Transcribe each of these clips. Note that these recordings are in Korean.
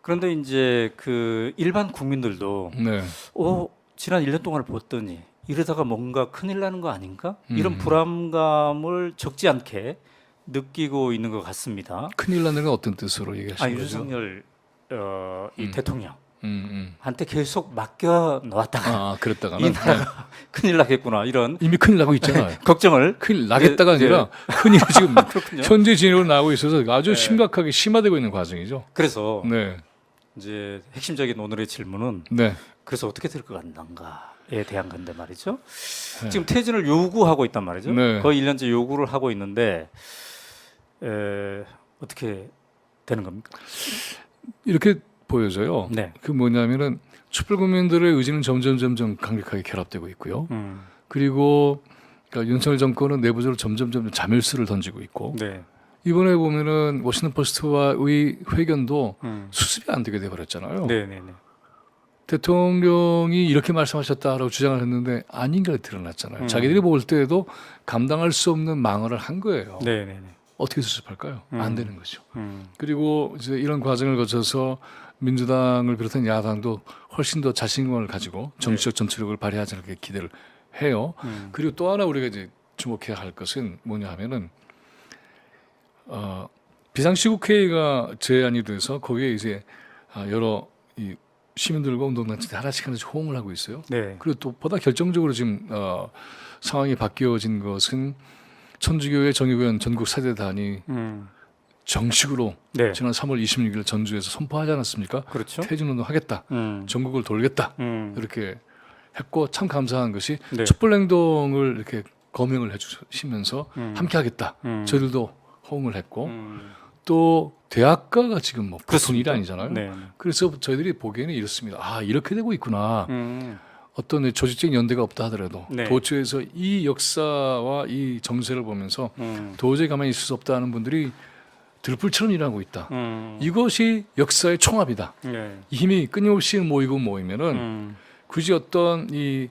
그런데 이제 그 일반 국민들도 네. 지난 1년 동안을 봤더니 이러다가 뭔가 큰일 나는 거 아닌가? 이런 불안감을 적지 않게 느끼고 있는 것 같습니다. 큰일 나는 건 어떤 뜻으로 얘기하시는 거죠? 윤석열 이 대통령 한테 계속 맡겨 놓았다가 그랬다가는 이 나라가 큰일 나겠구나 이런 이미 큰일 나고 있잖아요. 걱정을 큰일 나겠다가 아니라 큰일이 지금 그렇군요. 현재 진행으로 나오고 있어서 아주 심각하게 심화되고 있는 과정이죠. 그래서 네. 이제 핵심적인 오늘의 질문은 네. 그래서 어떻게 될 것 같는가에 대한 건데 말이죠. 네. 지금 퇴진을 요구하고 있단 말이죠. 네. 거의 1년째 요구를 하고 있는데 어떻게 되는 겁니까? 이렇게 보여져요. 네. 그 뭐냐면은 촛불 국민들의 의지는 점점 강력하게 결합되고 있고요. 그리고 그러니까 윤석열 정권은 내부적으로 점점 자멸수를 던지고 있고 네. 이번에 보면은 워싱턴 포스트와의 회견도 수습이 안 되게 돼버렸잖아요. 네네네. 대통령이 이렇게 말씀하셨다라고 주장을 했는데 아닌 게 드러났잖아요. 자기들이 볼 때에도 감당할 수 없는 망언을 한 거예요. 네네네. 어떻게 수습할까요? 안 되는 거죠. 음. 그리고 이제 이런 과정을 거쳐서 민주당을 비롯한 야당도 훨씬 더 자신감을 가지고 정치적 전투력을 발휘하지 않게 기대를 해요. 그리고 또 하나 우리가 이제 주목해야 할 것은 뭐냐 하면은 비상시국회의가 제안이 돼서 거기에 이제 여러 이 시민들과 운동단체들 하나씩 호응을 하고 있어요. 네. 그리고 또 보다 결정적으로 지금 상황이 바뀌어진 것은 천주교회 정의구현 전국 사제단이 정식으로 네. 지난 3월 26일 전주에서 선포하지 않았습니까? 그렇죠. 퇴진운동 하겠다. 전국을 돌겠다. 이렇게 했고 참 감사한 것이 네. 촛불행동을 이렇게 거명을 해주시면서 함께하겠다. 저희들도 호응을 했고 또 대학가가 지금 뭐 보통 일이 아니잖아요. 네. 그래서 저희들이 보기에는 이렇습니다. 이렇게 되고 있구나. 어떤 조직적인 연대가 없다 하더라도 네. 도처에서 이 역사와 이 정세를 보면서 도저히 가만히 있을 수 없다 하는 분들이 들불처럼 일하고 있다. 이것이 역사의 총합이다. 네. 이 힘이 끊임없이 모이면은 굳이 어떤 이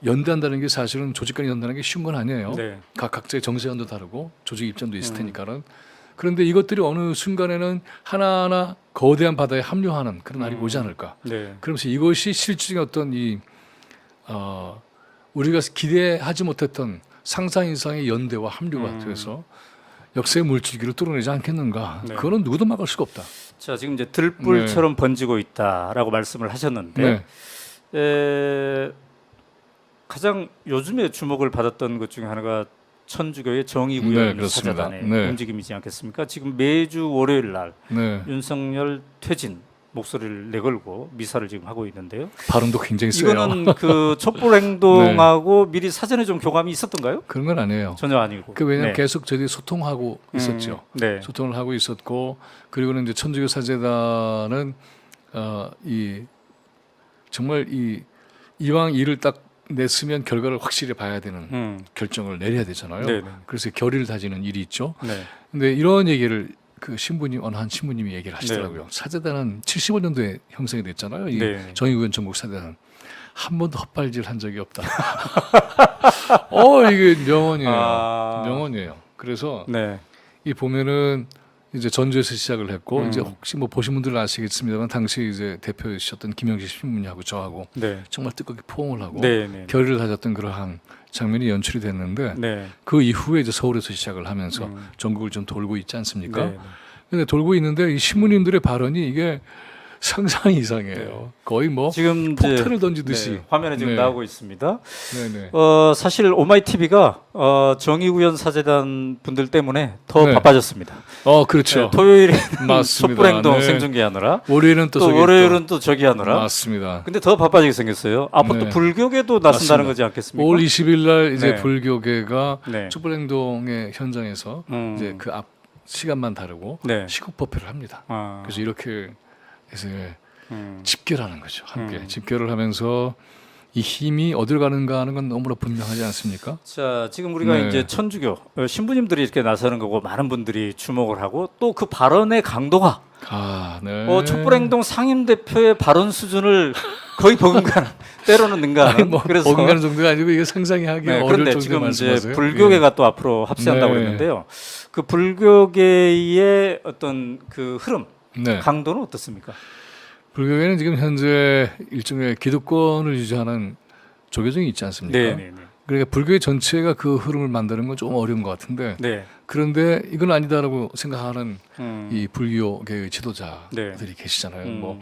연대한다는 게 사실은 조직 간에 연대하는 게 쉬운 건 아니에요. 네. 각자의 정세관도 다르고 조직 입장도 있을 테니까는. 그런데 이것들이 어느 순간에는 하나하나 거대한 바다에 합류하는 그런 날이 오지 않을까. 네. 그러면서 이것이 실질적인 어떤 우리가 기대하지 못했던 상상 이상의 연대와 합류가 돼서 역사의 물줄기를 뚫어내지 않겠는가. 네. 그거는 누구도 막을 수가 없다. 자, 지금 이제 들불처럼 번지고 있다라고 말씀을 하셨는데 가장 요즘에 주목을 받았던 것 중에 하나가 천주교의 정의구현 네, 사제단의 네. 움직임이지 않겠습니까? 지금 매주 월요일 날 네. 윤석열 퇴진 목소리를 내걸고 미사를 지금 하고 있는데요. 발언도 굉장히 세요. 이거는 그 촛불 행동하고 미리 사전에 좀 교감이 있었던가요? 그런 건 아니에요. 전혀 아니고. 왜냐하면 계속 저희들이 소통하고 있었죠. 네. 소통을 하고 있었고 그리고는 이제 천주교 사제단은 정말 이왕 일을 딱 냈으면 결과를 확실히 봐야 되는 결정을 내려야 되잖아요. 네네. 그래서 결의를 다지는 일이 있죠. 네. 근데 이런 얘기를 그 어느 한 신부님이 얘기를 하시더라고요. 네. 사제단은 75년도에 형성이 됐잖아요. 이 네. 정의구현 전국 사제단은 한 번도 헛발질 한 적이 없다. 이게 명언이에요. 명언이에요. 그래서 네. 이 보면은 이제 전주에서 시작을 했고 이제 혹시 뭐 보신 분들은 아시겠습니다만 당시 이제 대표이셨던 김영식 신부님하고 저하고 네. 정말 뜨겁게 포옹을 하고 네. 네. 결의를 다졌던 그러한 장면이 연출이 됐는데 네. 그 이후에 이제 서울에서 시작을 하면서 전국을 좀 돌고 있지 않습니까? 네. 근데 돌고 있는데 이 신부님들의 발언이 이게 상상이 이상해요. 거의 뭐 지금 폭탄을 던지듯이. 네, 화면에 지금 네. 나오고 있습니다. 네네. 사실 오마이TV가 정의구현 사제단 분들 때문에 더 네. 바빠졌습니다. 그렇죠. 네, 토요일에는 맞습니다. 촛불행동 네. 생중계하느라 월요일은 또 저기 월요일은 또 저기 하느라. 맞습니다. 근데 더 바빠지게 생겼어요. 앞으로 네. 또 불교계도 나선다는 맞습니다. 거지 않겠습니까? 5월 20일 날 이제 네. 불교계가 네. 촛불행동의 현장에서 이제 그 앞 시간만 다르고 네. 시국법회를 합니다. 아. 그래서 이렇게 해서 집결하는 거죠. 함께 집결을 하면서 이 힘이 어디로 가는가 하는 건 너무나 분명하지 않습니까? 자, 지금 우리가 네. 이제 천주교 신부님들이 이렇게 나서는 거고 많은 분들이 주목을 하고 또 그 발언의 강도가 네. 촛불행동 상임 대표의 발언 수준을 거의 버금가는 때로는 능가하는. 그래서 버금가는 정도가 아니고 이게 상상이 하기 어려울 그런데 정도의 지금 말씀하세요. 이제 불교계가 또 앞으로 합세한다고 네. 그랬는데요. 그 불교계의 어떤 그 흐름 네. 강도는 어떻습니까? 불교계는 지금 현재 일종의 기득권을 유지하는 조계종이 있지 않습니까? 네네네. 그러니까 불교의 전체가 그 흐름을 만드는 건 좀 어려운 것 같은데 네. 그런데 이건 아니다라고 생각하는 이 네. 불교계의 지도자들이 네. 계시잖아요. 음. 뭐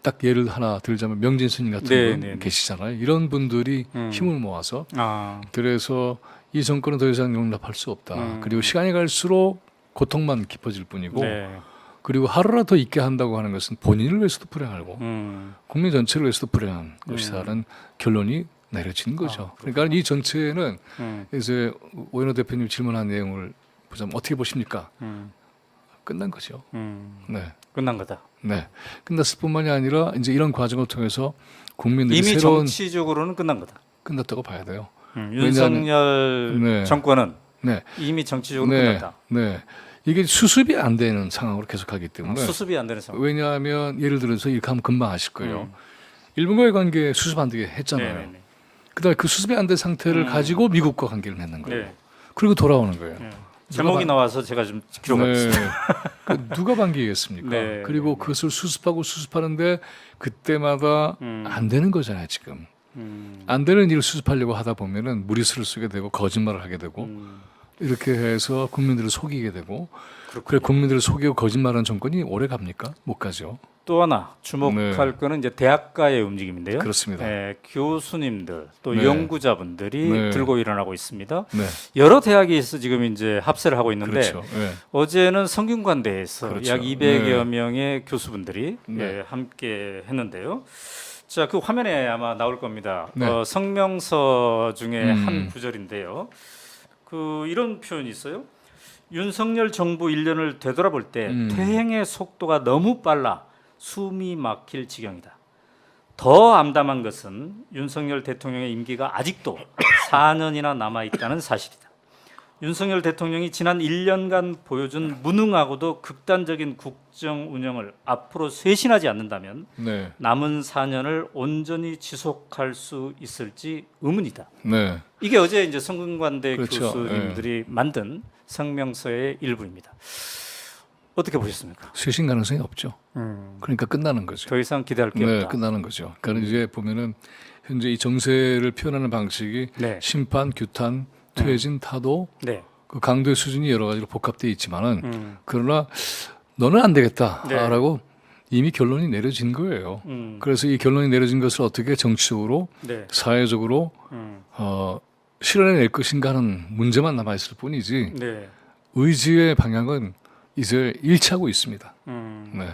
딱 예를 하나 들자면 명진 스님 같은 네, 분 네, 네. 계시잖아요. 이런 분들이 힘을 모아서 아. 그래서 이 정권은 더 이상 용납할 수 없다. 그리고 시간이 갈수록 고통만 깊어질 뿐이고 네. 그리고 하루라도 있게 한다고 하는 것은 본인을 위해서도 불행하고 국민 전체를 위해서도 불행한 것이라는 결론이 내려지는 거죠. 그러니까 이 전체는 이제 오연호 대표님 질문한 내용을 보자면 어떻게 보십니까? 끝난 거죠. 네. 끝난 거다. 네. 끝났을 뿐만이 아니라 이제 이런 과정을 통해서 국민들이 이미 새로운 정치적으로는 끝난 거다. 끝났다고 봐야 돼요. 윤석열 네. 정권은 네. 이미 정치적으로 네. 끝났다. 네. 이게 수습이 안 되는 상황으로 계속하기 때문에 수습이 안 되는 상황. 왜냐하면 예를 들어서 이렇게 하면 금방 아실 거예요. 일본과의 관계 수습 안 되게 했잖아요. 네네네. 그다음에 그 수습이 안 된 상태를 가지고 미국과 관계를 맺는 거예요. 네. 그리고 돌아오는 거예요. 네. 제목이 나와서 제가 좀 기록했습니다. 그 누가 반기겠습니까? 네, 그리고 네, 그것을 수습하고 수습하는데 그때마다 안 되는 거잖아요. 지금 안 되는 일을 수습하려고 하다 보면은 무리수를 쓰게 되고 거짓말을 하게 되고 이렇게 해서 국민들을 속이게 되고 그래 국민들을 속이고 거짓말하는 정권이 오래 갑니까? 못 가죠. 또 하나 주목할 거는 이제 대학가의 움직임인데요. 그렇습니다. 네, 교수님들 또 네. 연구자분들이 네. 들고 일어나고 있습니다. 네, 여러 대학에서 지금 이제 합세를 하고 있는데 그렇죠. 네. 어제는 성균관대에서 그렇죠. 약 200여 명의 교수분들이 네. 함께 했는데요. 자, 그 화면에 아마 나올 겁니다. 네. 성명서 중에 한 구절인데요. 그 이런 표현이 있어요. 윤석열 정부 1년을 되돌아볼 때 퇴행의 속도가 너무 빨라 숨이 막힐 지경이다. 더 암담한 것은 윤석열 대통령의 임기가 아직도 4년이나 남아 있다는 사실이다. 윤석열 대통령이 지난 1년간 보여준 무능하고도 극단적인 국정 운영을 앞으로 쇄신하지 않는다면 네. 남은 4년을 온전히 지속할 수 있을지 의문이다. 네. 이게 어제 이제 성균관대 그렇죠. 교수님들이 만든 성명서의 일부입니다. 어떻게 보셨습니까? 쇄신 가능성이 없죠. 그러니까 끝나는 거죠. 더 이상 기대할 게 네, 없다. 끝나는 거죠. 그러니까 이제 보면은 현재 이 정세를 표현하는 방식이 네. 심판, 규탄, 퇴진, 타도 네. 그 강도의 수준이 여러 가지로 복합되어 있지만은 그러나 너는 안 되겠다라고 이미 결론이 내려진 거예요. 그래서 이 결론이 내려진 것을 어떻게 정치적으로, 네. 사회적으로 실현해낼 것인가 하는 문제만 남아 있을 뿐이지 네. 의지의 방향은 이제 일치하고 있습니다. 네.